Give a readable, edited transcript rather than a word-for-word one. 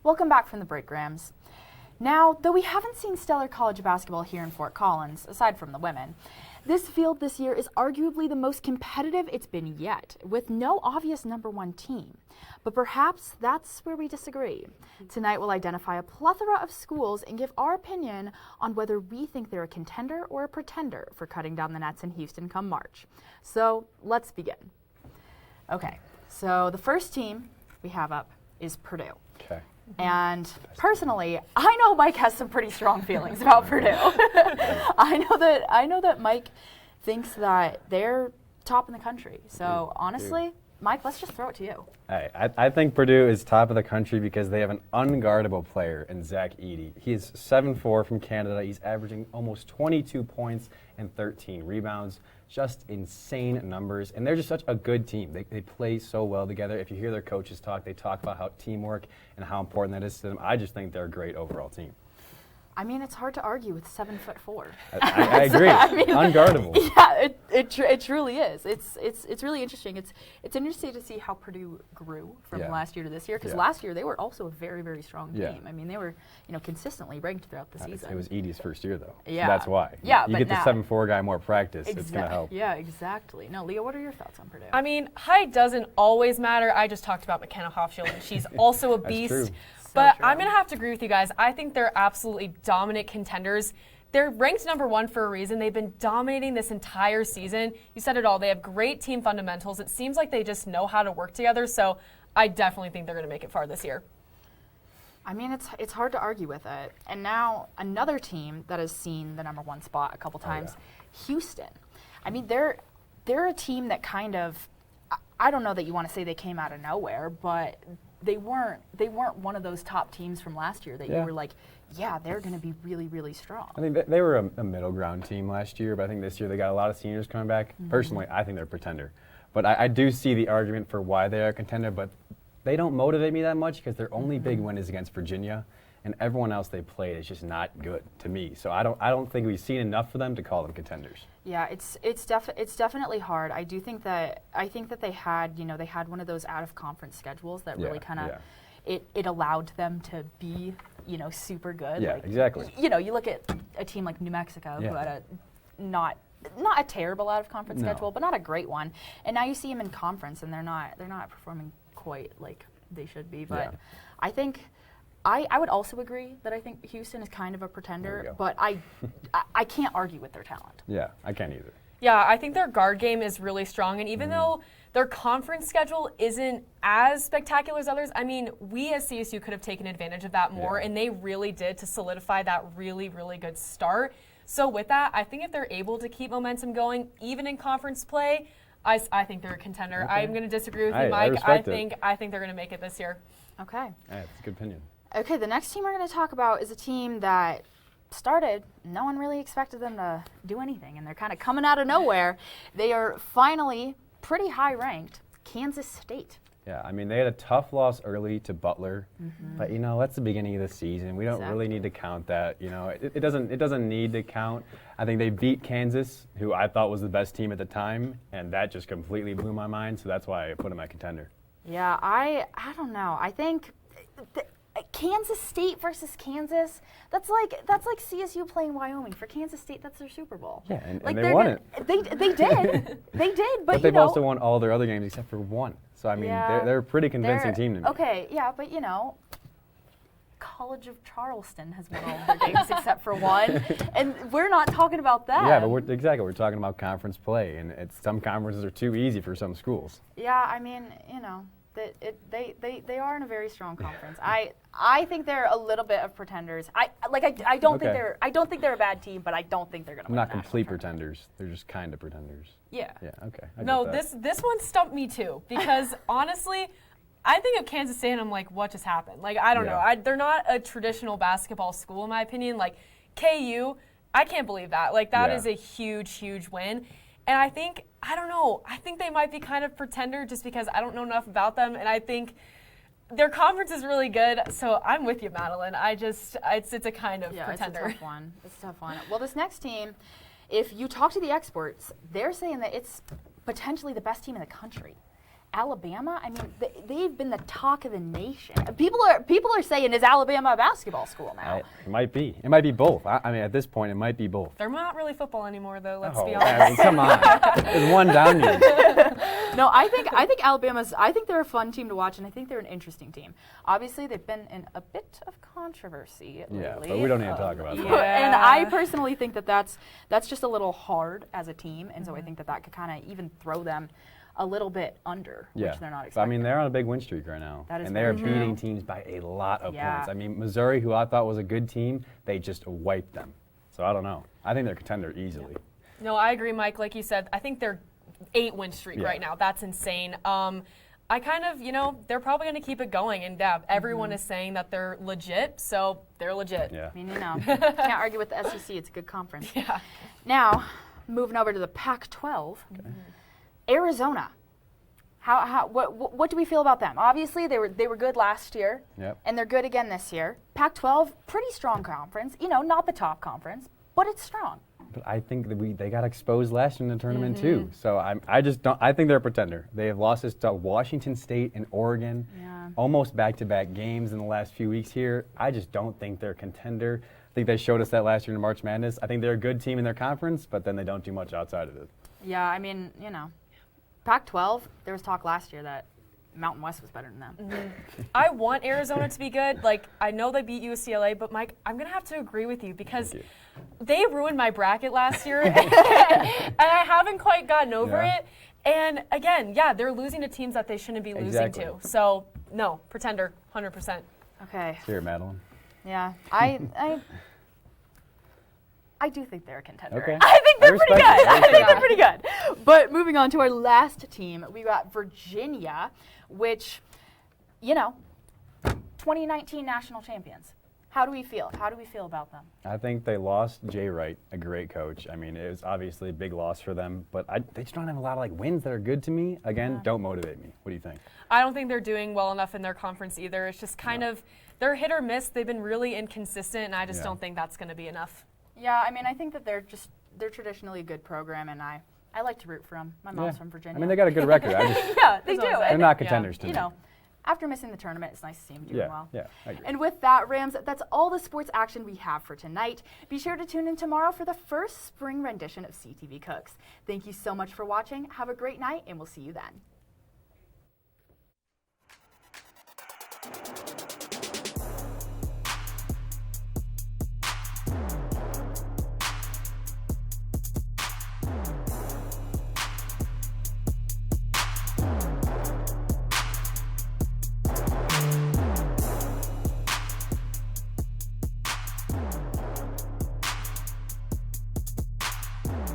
Welcome back from the break, Grams. Now, though we haven't seen stellar college basketball here in Fort Collins, aside from the women, this field this year is arguably the most competitive it's been yet, with no obvious number one team. But perhaps that's where we disagree. Tonight we'll identify a plethora of schools and give our opinion on whether we think they're a contender or a pretender for cutting down the nets in Houston come March. So let's begin. Okay, so the first team we have up is Purdue. Okay. And personally, I know Mike has some pretty strong feelings about Purdue. I know that Mike thinks that they're top in the country. So honestly, Mike, let's just throw it to you. I think Purdue is top of the country because they have an unguardable player in Zach Edey. He is 7'4" from Canada. He's averaging almost 22 points and 13 rebounds. Just insane numbers. And they're just such a good team. They play so well together. If you hear their coaches talk, they talk about how teamwork and how important that is to them. I just think they're a great overall team. I mean, it's hard to argue with 7'4". I agree. Unguardable. Yeah, it truly is. It's really interesting. It's interesting to see how Purdue grew from last year to this year, because last year they were also a very, very strong team. I mean, they were consistently ranked throughout the season. It was Edey's first year though. Yeah, so that's why. Yeah, you get the 7'4" guy more practice. It's going to help. Yeah, exactly. No, Leah, what are your thoughts on Purdue? I mean, height doesn't always matter. I just talked about McKenna Hofschild, and she's also a beast. That's true. But I'm going to have to agree with you guys. I think they're absolutely dominant contenders. They're ranked number one for a reason. They've been dominating this entire season. You said it all. They have great team fundamentals. It seems like they just know how to work together. So I definitely think they're going to make it far this year. I mean, it's hard to argue with it. And now another team that has seen the number one spot a couple times, Houston. I mean, they're a team that kind of, I don't know that you want to say they came out of nowhere, but they weren't one of those top teams from last year that you were like, yeah, they're going to be really, really strong. I think they were a middle ground team last year, but I think this year they got a lot of seniors coming back. Personally, I think they're a pretender. But I do see the argument for why they are a contender, but they don't motivate me that much because their only big win is against Virginia, and everyone else they played is just not good to me. So I don't think we've seen enough for them to call them contenders. Yeah, it's definitely hard. I think that they had one of those out of conference schedules that really kind of it allowed them to be super good. Yeah, like, exactly. You look at a team like New Mexico who had a not a terrible out of conference schedule, but not a great one. And now you see them in conference and they're not performing quite like they should be. But I think I would also agree that I think Houston is kind of a pretender, but I can't argue with their talent. Yeah, I can't either. Yeah, I think their guard game is really strong, and even though their conference schedule isn't as spectacular as others, I mean, we as CSU could have taken advantage of that more, and they really did to solidify that really, really good start. So with that, I think if they're able to keep momentum going, even in conference play, I think they're a contender. Okay. I'm going to disagree with you, Mike. I think they're going to make it this year. Okay. That's a good opinion. Okay, the next team we're going to talk about is a team that started, no one really expected them to do anything, and they're kind of coming out of nowhere. They are finally pretty high ranked, Kansas State. Yeah, I mean, they had a tough loss early to Butler, but that's the beginning of the season. We don't really need to count that. It doesn't need to count. I think they beat Kansas, who I thought was the best team at the time, and that just completely blew my mind. So that's why I put them at contender. Yeah, I don't know. I think Kansas State versus Kansas, that's like CSU playing Wyoming. For Kansas State, that's their Super Bowl. Yeah, and they won it. They did. They did, but they've also won all their other games except for one. So, I mean, they're a pretty convincing team to me. Okay, yeah, but, College of Charleston has won all their games except for one, and we're not talking about that. Yeah, but we're talking about conference play, and some conferences are too easy for some schools. Yeah, I mean, they are in a very strong conference. I think they're a little bit of pretenders. I don't think they're a bad team, but I don't think they're going to win. Not complete pretenders. They're just kind of pretenders. Yeah. Yeah. Okay. No, this one stumped me too because honestly, I think of Kansas State and I'm like, what just happened? Like, I don't know. They're not a traditional basketball school in my opinion. Like KU, I can't believe that. Like that is a huge, huge win. And I don't know, I think they might be kind of pretender just because I don't know enough about them. And I think their conference is really good. So I'm with you, Madeline. It's a kind of pretender. It's a tough one. Well, this next team, if you talk to the experts, they're saying that it's potentially the best team in the country. Alabama, I mean, they've been the talk of the nation. People are saying, is Alabama a basketball school now? It might be. It might be both. I mean, at this point, it might be both. They're not really football anymore, though. Let's be honest. I mean, come on. There's one down here. No, I think Alabama's. I think they're a fun team to watch, and I think they're an interesting team. Obviously, they've been in a bit of controversy lately. Yeah, but we don't need to talk about that. Yeah. And I personally think that's just a little hard as a team, and so I think that could kind of even throw them a little bit under, which they're not expecting. I mean, they're on a big win streak right now. That is and they're very true. beating teams by a lot of points. I mean, Missouri, who I thought was a good team, they just wiped them. So I don't know. I think they're a contender easily. No, I agree, Mike. Like you said, I think they're 8-win streak right now. That's insane. I kind of, they're probably going to keep it going. And everyone is saying that they're legit, so they're legit. Yeah. I mean, can't argue with the SEC. It's a good conference. Yeah. Now, moving over to the Pac-12. Okay. Arizona, what do we feel about them? Obviously, they were good last year, and they're good again this year. Pac-12, pretty strong conference. Not the top conference, but it's strong. But I think that they got exposed last year in the tournament too. So I just don't. I think they're a pretender. They have losses to Washington State and Oregon, almost back-to-back games in the last few weeks here. I just don't think they're a contender. I think they showed us that last year in March Madness. I think they're a good team in their conference, but then they don't do much outside of it. Yeah, I mean, Pac-12, there was talk last year that Mountain West was better than them. I want Arizona to be good. I know they beat UCLA, but Mike, I'm going to have to agree with you because they ruined my bracket last year, and I haven't quite gotten over it. And again, they're losing to teams that they shouldn't be losing to. So, no, pretender, 100%. Okay. Here, Madeline. Yeah, I do think they're a contender. Okay. I think they're pretty good. I think they're pretty good. But moving on to our last team, we got Virginia, which, 2019 national champions. How do we feel? How do we feel about them? I think they lost Jay Wright, a great coach. I mean, it was obviously a big loss for them, but they just don't have a lot of wins that are good to me. Again, don't motivate me. What do you think? I don't think they're doing well enough in their conference either. It's just kind of, they're hit or miss. They've been really inconsistent, and I just don't think that's going to be enough. Yeah, I mean, I think that they're traditionally a good program, and I like to root for them. My mom's from Virginia. I mean, they got a good record. Yeah, they do. They're not contenders to me. After missing the tournament, it's nice to see them doing well. Yeah, I agree. And with that, Rams, that's all the sports action we have for tonight. Be sure to tune in tomorrow for the first spring rendition of CTV Cooks. Thank you so much for watching. Have a great night, and we'll see you then.